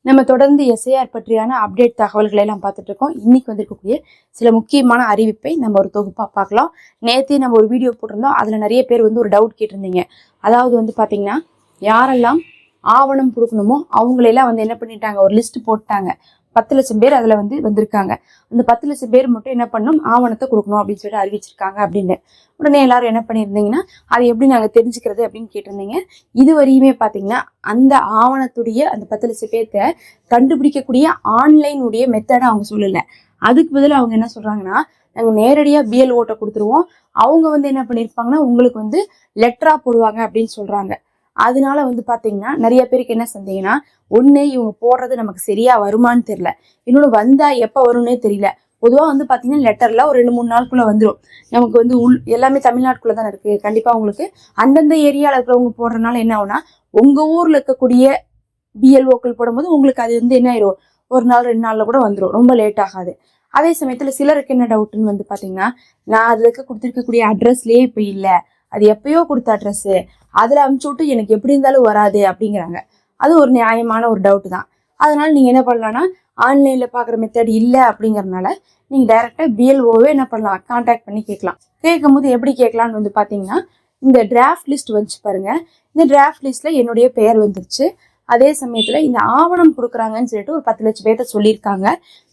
நம்ம தொடர்ந்து எஸ்ஐஆர் பற்றியான அப்டேட் தகவல்களை எல்லாம் பார்த்துட்டு இருக்கோம். இன்னைக்கு வந்திருக்கக்கூடிய சில முக்கியமான அறிவிப்பை நம்ம ஒரு தொகுப்பாக பார்க்கலாம். நேற்று நம்ம ஒரு வீடியோ போட்டிருந்தோம். அதில் நிறைய பேர் ஒரு டவுட் கேட்டிருந்தீங்க. அதாவது பார்த்தீங்கன்னா, யாரெல்லாம் ஆவணம் கொடுக்கணுமோ அவங்களெல்லாம் என்ன பண்ணிட்டாங்க, ஒரு லிஸ்ட் போட்டாங்க. 10 லட்சம் பேர் அதில் வந்திருக்காங்க. அந்த 10 லட்சம் பேர் மட்டும் என்ன பண்ணணும், ஆவணத்தை கொடுக்கணும் அப்படின்னு சொல்லிட்டு அறிவிச்சிருக்காங்க அப்படின்னு. உடனே எல்லாரும் என்ன பண்ணியிருந்தீங்கன்னா, அது எப்படி நாங்கள் தெரிஞ்சுக்கிறது அப்படின்னு கேட்டிருந்தீங்க. இதுவரையுமே பார்த்தீங்கன்னா, அந்த ஆவணத்துடைய அந்த 10 லட்சம் பேர்த்த கண்டுபிடிக்கக்கூடிய ஆன்லைனுடைய மெத்தடை அவங்க சொல்லலை. அதுக்கு பதில் அவங்க என்ன சொல்கிறாங்கன்னா, நாங்கள் நேரடியாக பிஎல்ஓட்ட கொடுத்துருவோம், அவங்க என்ன பண்ணியிருப்பாங்கன்னா உங்களுக்கு லெட்டராக போடுவாங்க அப்படின்னு சொல்கிறாங்க. அதனால பார்த்தீங்கன்னா நிறைய பேருக்கு என்ன சந்தேகம்னா, ஒன்று இவங்க போடுறது நமக்கு சரியா வருமானு தெரியல, இன்னொன்று வந்தா எப்போ வரும்னே தெரியல. பொதுவாக பார்த்தீங்கன்னா லெட்டர்ல ஒரு 2-3 நாளுக்குள்ள வந்துடும். நமக்கு எல்லாமே தமிழ்நாட்டுக்குள்ள தானே இருக்கு. கண்டிப்பாக உங்களுக்கு அந்தந்த ஏரியாவில் இருக்கிறவங்க போடுறதுனால என்ன ஆகும்னா, உங்கள் ஊரில் இருக்கக்கூடிய பிஎல்ஓக்கள் போடும்போது உங்களுக்கு அது என்ன ஆயிரும், ஒரு நாள் 2 நாளில் கூட வந்துடும், ரொம்ப லேட் ஆகாது. அதே சமயத்தில் சிலருக்கு என்ன டவுட்டுன்னு பார்த்தீங்கன்னா, நான் அதில் கொடுத்துருக்கக்கூடிய அட்ரஸ்லேயே இப்போ இல்லை, அது எப்பயோ கொடுத்த அட்ரஸ்ஸு, அதில் அனுப்பிச்சு விட்டு எனக்கு எப்படி இருந்தாலும் வராது அப்படிங்கிறாங்க. அது ஒரு நியாயமான ஒரு டவுட்டு தான். அதனால நீங்கள் என்ன பண்ணலான்னா, ஆன்லைனில் பார்க்குற மெத்தட் இல்லை அப்படிங்கிறதுனால நீங்கள் டைரெக்டாக பிஎல்ஓவே என்ன பண்ணலாம், கான்டாக்ட் பண்ணி கேட்கலாம். கேட்கும்போது எப்படி கேட்கலான்னு பார்த்தீங்கன்னா, இந்த டிராஃப்ட் லிஸ்ட் வந்துச்சு பாருங்கள். இந்த டிராஃப்ட் லிஸ்ட்டில் என்னுடைய பெயர் வந்துருச்சு. அதே சமயத்தில் இந்த ஆவணம் கொடுக்குறாங்கன்னு சொல்லிட்டு ஒரு 10 லட்சம் பேர்த்த சொல்லியிருக்காங்க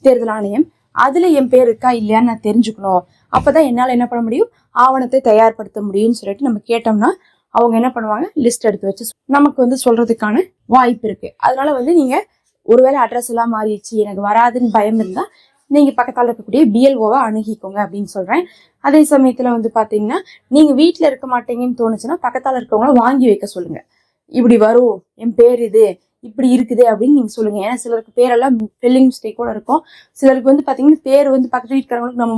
தேர்தல் ஆணையம். அதில் என் பேர் இருக்கா இல்லையான்னு நான் தெரிஞ்சுக்கணும். அப்போ தான் என்னால் என்ன பண்ண முடியும், ஆவணத்தை தயார்படுத்த முடியும்னு சொல்லிட்டு நம்ம கேட்டோம்னா அவங்க என்ன பண்ணுவாங்க, லிஸ்ட் எடுத்து வச்சு நமக்கு சொல்கிறதுக்கான வாய்ப்பு இருக்குது. அதனால நீங்கள் ஒருவேளை அட்ரஸ் எல்லாம் மாறிடுச்சு, எனக்கு வராதுன்னு பயம் இருந்தால் நீங்கள் பக்கத்தால் இருக்கக்கூடிய பிஎல்ஓவை அணுகிக்கோங்க அப்படின்னு சொல்கிறேன். அதே சமயத்தில் பார்த்தீங்கன்னா, நீங்கள் வீட்டில் இருக்க மாட்டீங்கன்னு தோணுச்சுன்னா பக்கத்தால் இருக்கவங்கள வாங்கி வைக்க சொல்லுங்கள். இப்படி வரும், என் பேர் இது இப்படி இருக்குது அப்படின்னு நீங்கள் சொல்லுங்கள். ஏன்னா சிலருக்கு பேரெல்லாம் ஸ்பெல்லிங் மிஸ்டேக்கோட இருக்கும். சிலருக்கு பார்த்தீங்கன்னா பேர் பக்கத்து வீட்டுக்காரங்களுக்கு நம்ம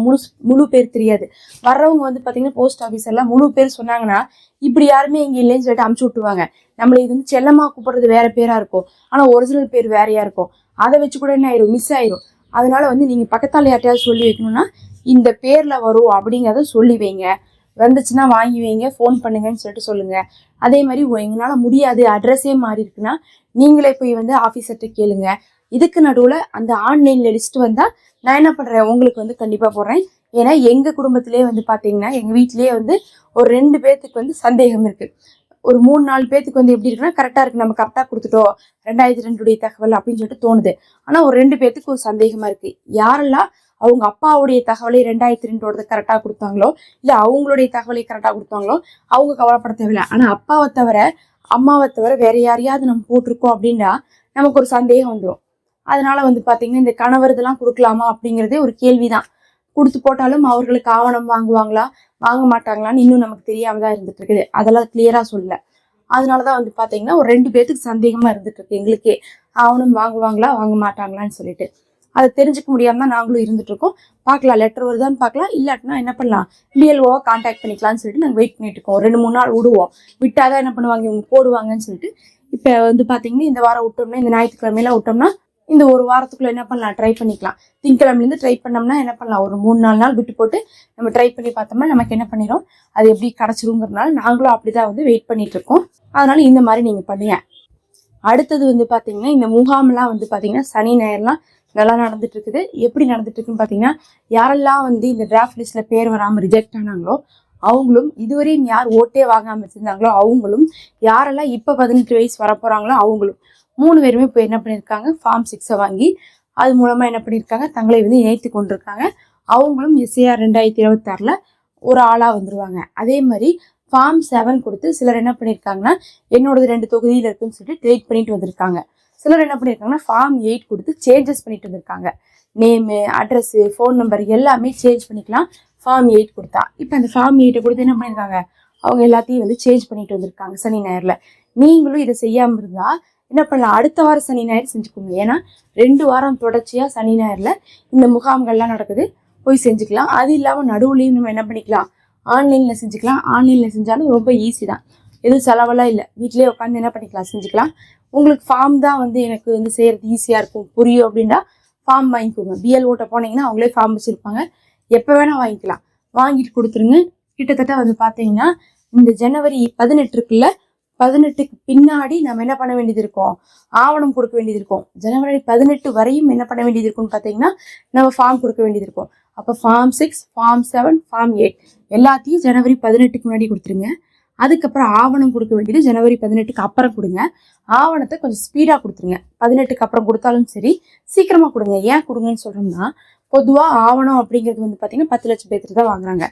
முழு பேர் தெரியாது. வர்றவங்க பார்த்தீங்கன்னா போஸ்ட் ஆஃபீஸ் எல்லாம் முழு பேர் சொன்னாங்கன்னா இப்படி யாருமே இங்கே இல்லைன்னு சொல்லிட்டு அமுச்சு விட்டுருவாங்க. நம்மளை இது செல்லமாக கூப்பிடுறது வேற பேராக இருக்கும், ஆனால் ஒரிஜினல் பேர் வேறையா இருக்கும். அதை வச்சு கூட என்ன ஆயிரும், மிஸ் ஆயிரும். அதனால நீங்கள் பக்கத்தால் யார்ட்டையாவது சொல்லி வைக்கணும்னா இந்த பேரில் வரும் அப்படிங்கிறத சொல்லி வைங்க. வந்துச்சுன்னா வாங்கி வைங்க, ஃபோன் பண்ணுங்கன்னு சொல்லிட்டு சொல்லுங்கள். அதே மாதிரி எங்களால் முடியாது, அட்ரஸே மாறி இருக்குன்னா நீங்களே போய் ஆஃபீஸர்கிட்ட கேளுங்க. இதுக்கு நடுவில் அந்த ஆன்லைனில் லிஸ்ட் வந்தால் நான் என்ன பண்ணுறேன், உங்களுக்கு கண்டிப்பாக போடுறேன். ஏன்னா எங்கள் குடும்பத்திலே பார்த்தீங்கன்னா, எங்கள் வீட்டிலேயே ஒரு 2 பேர்த்துக்கு சந்தேகம் இருக்குது. ஒரு 3-4 பேர்த்துக்கு எப்படி இருக்குன்னா கரெக்டாக இருக்குது, நம்ம கரெக்டாக கொடுத்துட்டோம் 2002 தகவல் அப்படின்னு சொல்லிட்டு தோணுது. ஆனால் ஒரு 2 பேர்த்துக்கு ஒரு சந்தேகமாக இருக்குது. யாரெல்லாம் அவங்க அப்பாவுடைய தகவலை 2002 கரெக்டாக கொடுத்தாங்களோ, இல்லை அவங்களுடைய தகவலை கரெக்டாக கொடுத்தாங்களோ அவங்க கவலைப்பட தேவையில்லை. ஆனால் அப்பாவை தவிர அம்மாவை தவிர வேற யாரையாவது நம்ம போட்டிருக்கோம் அப்படின்னா நமக்கு ஒரு சந்தேகம் வந்துடும். அதனால பார்த்தீங்கன்னா இந்த கணவர் இதெல்லாம் கொடுக்கலாமா அப்படிங்கிறதே ஒரு கேள்விதான். கொடுத்து போட்டாலும் அவர்களுக்கு ஆவணம் வாங்குவாங்களா வாங்க மாட்டாங்களான்னு இன்னும் நமக்கு தெரியாம தான் இருந்துட்டு இருக்குது. அதெல்லாம் கிளியரா சொல்லல. அதனாலதான் பார்த்தீங்கன்னா ஒரு 2 பேர்த்துக்கு சந்தேகமா இருந்துட்டு இருக்கு எங்களுக்கே, ஆவணம் வாங்குவாங்களா வாங்க மாட்டாங்களான்னு சொல்லிட்டு. அதை தெரிஞ்சுக்க முடியாம தான் நாங்களும் இருந்துட்டு இருக்கோம். பார்க்கலாம், லெட்டர் வருதான்னு பார்க்கலாம், இல்லாட்டினா என்ன பண்ணலாம், பிஎல்ஓவை கான்டாக்ட் பண்ணிக்கலாம்னு சொல்லிட்டு நாங்கள் வெயிட் பண்ணிட்டு இருக்கோம். 2-3 நாள் விடுவோம், விட்டாதான் என்ன பண்ணுவாங்க இவங்க போடுவாங்கன்னு சொல்லிட்டு. இப்போ பார்த்தீங்கன்னா இந்த வாரம் விட்டோம்னா, இந்த ஞாயிற்றுக்கிழமையெல்லாம் விட்டோம்னா இந்த ஒரு வாரத்துக்குள்ள என்ன பண்ணலாம், ட்ரை பண்ணிக்கலாம். திங்கக்கிழமையிலேருந்து ட்ரை பண்ணோம்னா என்ன பண்ணலாம், ஒரு 3-4 நாள் விட்டு போட்டு நம்ம ட்ரை பண்ணி பார்த்தோம்னா நமக்கு என்ன பண்ணிடும், அது எப்படி கிடச்சிருங்கிறதுனால நாங்களும் அப்படிதான் வெயிட் பண்ணிட்டு இருக்கோம். அதனால இந்த மாதிரி நீங்கள் பண்ணுங்க. அடுத்தது பார்த்தீங்கன்னா, இந்த முகாம்லாம் பார்த்தீங்கன்னா சனி ஞாயிறுலாம் நல்லா நடந்துட்டு இருக்குது. எப்படி நடந்துட்டு இருக்குன்னு பார்த்தீங்கன்னா, யாரெல்லாம் இந்த டிராஃப்ட் லிஸ்ட்ல பேர் வராமல் ரிஜெக்ட் ஆனாங்களோ அவங்களும், இதுவரையும் யார் ஓட்டே வாங்காமல் வச்சிருந்தாங்களோ அவங்களும், யாரெல்லாம் இப்போ 18 வயசு வரப்போறாங்களோ அவங்களும் 3 பேருமே இப்போ என்ன பண்ணியிருக்காங்க, ஃபார்ம் 6 வாங்கி அது மூலமா என்ன பண்ணியிருக்காங்க, தங்களை இணைத்து கொண்டிருக்காங்க. அவங்களும் எஸ்ஐஆர் 2026 ஒரு ஆளா வந்துருவாங்க. அதே மாதிரி ஃபார்ம் 7 கொடுத்து சிலர் என்ன பண்ணியிருக்காங்கன்னா, என்னோடது 2 தொகுதியில் இருக்குன்னு சொல்லிட்டு டிலீட் பண்ணிட்டு வந்திருக்காங்க. சிலர் என்ன பண்ணியிருக்காங்கன்னா ஃபார்ம் 8 கொடுத்து சேஞ்சஸ் பண்ணிட்டு வந்திருக்காங்க. நேமு, அட்ரஸ், ஃபோன் நம்பர் எல்லாமே சேஞ்ச் பண்ணிக்கலாம் ஃபார்ம் 8 கொடுத்தா. இப்போ அந்த ஃபார்ம் 8 கொடுத்து என்ன பண்ணியிருக்காங்க, அவங்க எல்லாத்தையும் சேஞ்ச் பண்ணிட்டு வந்திருக்காங்க சனி ஞாயிறுல. நீங்களும் இதை செய்யாமல் இருந்தால் என்ன பண்ணலாம், அடுத்த வாரம் சனி ஞாயிறு செஞ்சுக்கோங்க. ஏன்னா 2 வாரம் தொடர்ச்சியாக சனி ஞாயிறுல இந்த முகாம்கள்லாம் நடக்குது, போய் செஞ்சுக்கலாம். அது இல்லாமல் நடுவுலையும் நம்ம என்ன பண்ணிக்கலாம், ஆன்லைனில் செஞ்சுக்கலாம். ஆன்லைனில் செஞ்சாலும் ரொம்ப ஈஸி தான், எதுவும் செலவெல்லாம் இல்லை. வீட்டிலேயே உட்காந்து என்ன பண்ணிக்கலாம், செஞ்சுக்கலாம். உங்களுக்கு ஃபார்ம் தான் எனக்கு செய்கிறது ஈஸியாக இருக்கும், புரியும் அப்படின்னா ஃபார்ம் வாங்கிக்கோங்க. பிஎல்ஓட்ட போனீங்கன்னா அவங்களே ஃபார்ம் வச்சுருப்பாங்க, எப்போ வேணால் வாங்கிக்கலாம். வாங்கிட்டு கொடுத்துருங்க. கிட்டத்தட்ட பார்த்தீங்கன்னா இந்த ஜனவரி 18 இருக்குல்ல, 18க்கு பின்னாடி நம்ம என்ன பண்ண வேண்டியது இருக்கும், ஆவணம் கொடுக்க வேண்டியது இருக்கும். ஜனவரி 18 வரையும் என்ன பண்ண வேண்டியது இருக்கும்னு பார்த்தீங்கன்னா நம்ம ஃபார்ம் கொடுக்க வேண்டியது இருக்கும். அப்போ ஃபார்ம் 6, ஃபார்ம் 7, ஃபார்ம் 8 எல்லாத்தையும் ஜனவரி 18க்கு முன்னாடி கொடுத்துருங்க. அதுக்கப்புறம் ஆவணம் கொடுக்க வேண்டியது ஜனவரி 18க்கு அப்புறம் கொடுங்க. ஆவணத்தை கொஞ்சம் ஸ்பீடாக கொடுத்துருங்க. 18க்கு அப்புறம் கொடுத்தாலும் சரி, சீக்கிரமாக கொடுங்க. ஏன் கொடுங்கன்னு சொல்கிறோம்னா, பொதுவாக ஆவணம் அப்படிங்கிறது வந்து பார்த்தீங்கன்னா 10 லட்சம் பேருக்கு தான் வாங்குறாங்க.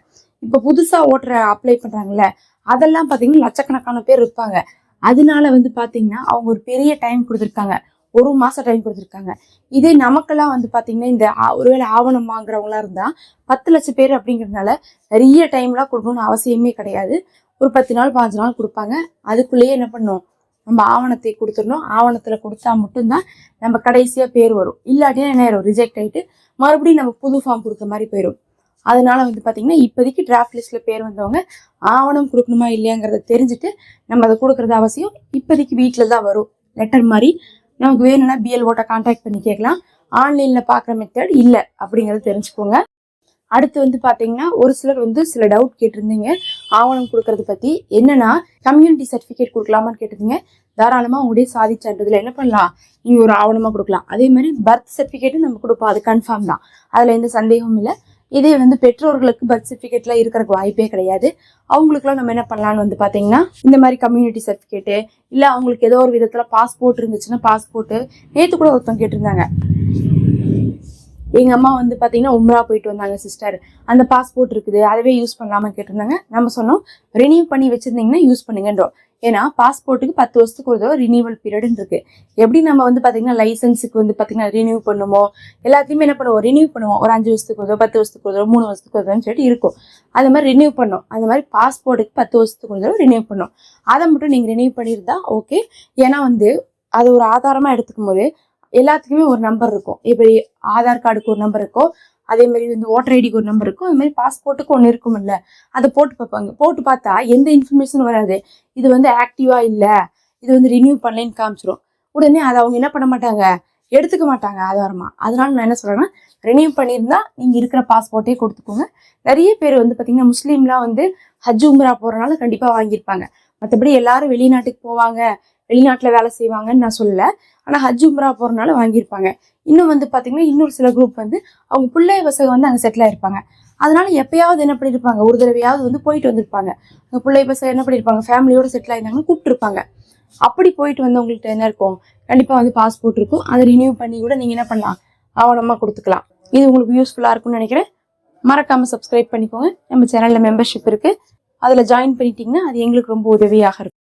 இப்போ புதுசாக ஓட்டுற அப்ளை பண்ணுறாங்கல்ல, அதெல்லாம் பார்த்தீங்கன்னா லட்சக்கணக்கான பேர் இருப்பாங்க. அதனால வந்து பார்த்தீங்கன்னா அவங்க ஒரு பெரிய டைம் கொடுத்துருக்காங்க, 1 மாதம் டைம் கொடுத்துருக்காங்க. இதே நமக்கெல்லாம் வந்து பார்த்தீங்கன்னா இந்த ஒருவேளை ஆவணம் வாங்குறவங்களா இருந்தால் 10 லட்சம் பேர் அப்படிங்கிறதுனால நிறைய டைம்லாம் கொடுக்கணும்னு அவசியமே கிடையாது. ஒரு 10 நாள் 15 நாள் கொடுப்பாங்க. அதுக்குள்ளேயே என்ன பண்ணணும், நம்ம ஆவணத்தை கொடுத்துடணும். ஆவணத்தில் கொடுத்தா மட்டும்தான் நம்ம கடைசியாக பேர் வரும். இல்லாட்டினா என்ன ஆயிரும், ரிஜெக்ட் ஆகிட்டு மறுபடியும் நம்ம புது ஃபார்ம் கொடுக்க மாதிரி போயிடும். அதனால வந்து பார்த்தீங்கன்னா இப்போதைக்கு டிராஃப்ட் லிஸ்ட்டில் பேர் வந்தவங்க ஆவணம் கொடுக்கணுமா இல்லையாங்கிறத தெரிஞ்சுட்டு நம்ம அதை கொடுக்குறது அவசியம். இப்போதைக்கு வீட்டில் தான் வரும் லெட்டர் மாதிரி. நமக்கு வேணும்னா பிஎல்ஓட்ட கான்டாக்ட் பண்ணி கேட்கலாம். ஆன்லைனில் பார்க்குற மெத்தட் இல்லை அப்படிங்கிறத தெரிஞ்சுக்கோங்க. அடுத்து வந்து பார்த்தீங்கன்னா ஒரு சிலர் வந்து சில டவுட் கேட்டிருந்தீங்க ஆவணம் கொடுக்கறது பற்றி. என்னன்னா கம்யூனிட்டி சர்டிஃபிகேட் கொடுக்கலாமான்னு கேட்டிருந்தீங்க. தாராளமாக உங்களுடைய சாதி சான்றிதழ் என்ன பண்ணலாம், நீங்கள் ஒரு ஆவணமாக கொடுக்கலாம். அதே மாதிரி பர்த் சர்டிஃபிகேட்டும் நம்ம கொடுப்போம், அது கன்ஃபார்ம் தான், அதில் எந்த சந்தேகமும் இல்லை. இதே வந்து பெற்றோர்களுக்கு பர்த் சர்டிஃபிகேட்லாம் இருக்கிறக்கு வாய்ப்பே கிடையாது. அவங்களுக்குலாம் நம்ம என்ன பண்ணலான்னு வந்து பார்த்தீங்கன்னா இந்த மாதிரி கம்யூனிட்டி சர்டிஃபிகேட்டு, இல்லை அவங்களுக்கு ஏதோ ஒரு விதத்தில் பாஸ்போர்ட் இருந்துச்சுன்னா பாஸ்போர்ட்டு. நேற்று கூட ஒருத்தவங்க கேட்டிருந்தாங்க, எங்கள் அம்மா வந்து பார்த்தீங்கன்னா உம்ரா போயிட்டு வந்தாங்க சிஸ்டர், அந்த பாஸ்போர்ட் இருக்குது அதவே யூஸ் பண்ணலாமல் கேட்டிருந்தாங்க. நம்ம சொன்னோம் ரினியூ பண்ணி வச்சுருந்தீங்கன்னா யூஸ் பண்ணுங்கன்றோம். ஏன்னா பாஸ்போர்ட்டுக்கு 10 வருஷத்துக்கு ஒரு தடவை ரினியூவல் பீரியட்னு இருக்குது. எப்படி நம்ம வந்து பார்த்தீங்கன்னா லைசன்ஸுக்கு வந்து பார்த்தீங்கன்னா ரினியூ பண்ணுமோ, எல்லாத்தையுமே என்ன பண்ணுவோம், ரினியூ பண்ணுவோம். ஒரு 5 வருஷத்துக்கு ஒரு தடவை, 10 வருஷத்துக்கு ஒரு தடவை, 3 வருஷத்துக்கு ஒரு தடவைன்னு சொல்லிட்டு இருக்கும். அது மாதிரி ரினியூ பண்ணோம். அந்த மாதிரி பாஸ்போர்ட்டுக்கு 10 வருஷத்துக்கு ஒரு தடவை ரினியூ பண்ணோம். அதை மட்டும் நீங்கள் ரினியூ பண்ணியிருந்தா ஓகே. ஏன்னா வந்து அது ஒரு ஆதாரமாக எடுத்துக்கும் போது எல்லாத்துக்குமே ஒரு நம்பர் இருக்கும். இப்படி ஆதார் கார்டுக்கு ஒரு நம்பர் இருக்கும், அதே மாதிரி வந்து ஓட்டர் ஐடிக்கு ஒரு நம்பர் இருக்கும், அது மாதிரி பாஸ்போர்ட்டுக்கு ஒன்று இருக்கும் இல்லை, அதை போட்டு பார்ப்பாங்க. போட்டு பார்த்தா எந்த இன்ஃபர்மேஷனும் வராது. இது வந்து ஆக்டிவாக இல்லை, இது வந்து ரினியூ பண்ணலன்னு காமிச்சிடும். உடனே அதை அவங்க என்ன பண்ண மாட்டாங்க, எடுத்துக்க மாட்டாங்க ஆதாரமாக. அதனால நான் என்ன சொல்கிறேன்னா, ரினியூ பண்ணியிருந்தா நீங்கள் இருக்கிற பாஸ்போர்ட்டே கொடுத்துக்கோங்க. நிறைய பேர் வந்து பார்த்தீங்கன்னா முஸ்லீம்லாம் வந்து ஹஜ் உம்ரா போகிறனால கண்டிப்பாக வாங்கியிருப்பாங்க. மற்றபடி எல்லாரும் வெளிநாட்டுக்கு போவாங்க, வெளிநாட்டில் வேலை செய்வாங்கன்னு நான் சொல்லலை. ஆனால் ஹஜ் உம்ரா போகிறனால வாங்கியிருப்பாங்க. இன்னும் வந்து பார்த்தீங்கன்னா இன்னொரு சில குரூப் வந்து அவங்க பிள்ளை பசங்க வந்து அங்கே செட்டில் ஆகிருப்பாங்க. அதனால எப்பயாவது என்ன பண்ணியிருப்பாங்க, ஒரு தடவையாவது வந்து போயிட்டு வந்திருப்பாங்க. அவங்க பிள்ளை பசங்க என்ன பண்ணியிருப்பாங்க, ஃபேமிலியோடு செட்டில் ஆயிருந்தாங்கன்னு கூப்பிட்டுருப்பாங்க. அப்படி போயிட்டு வந்து உங்கள்கிட்ட என்ன இருக்கும், கண்டிப்பாக வந்து பாஸ்போர்ட் இருக்கும். அதை ரினியூ பண்ணி கூட நீங்கள் என்ன பண்ணலாம், ஆவணமாக கொடுத்துக்கலாம். இது உங்களுக்கு யூஸ்ஃபுல்லாக இருக்கும்னு நினைக்கிறேன். மறக்காமல் சப்ஸ்கிரைப் பண்ணிக்கோங்க. நம்ம சேனலில் மெம்பர்ஷிப் இருக்குது, அதில் ஜாயின் பண்ணிட்டீங்கன்னா அது எங்களுக்கு ரொம்ப உதவியாக இருக்கும்.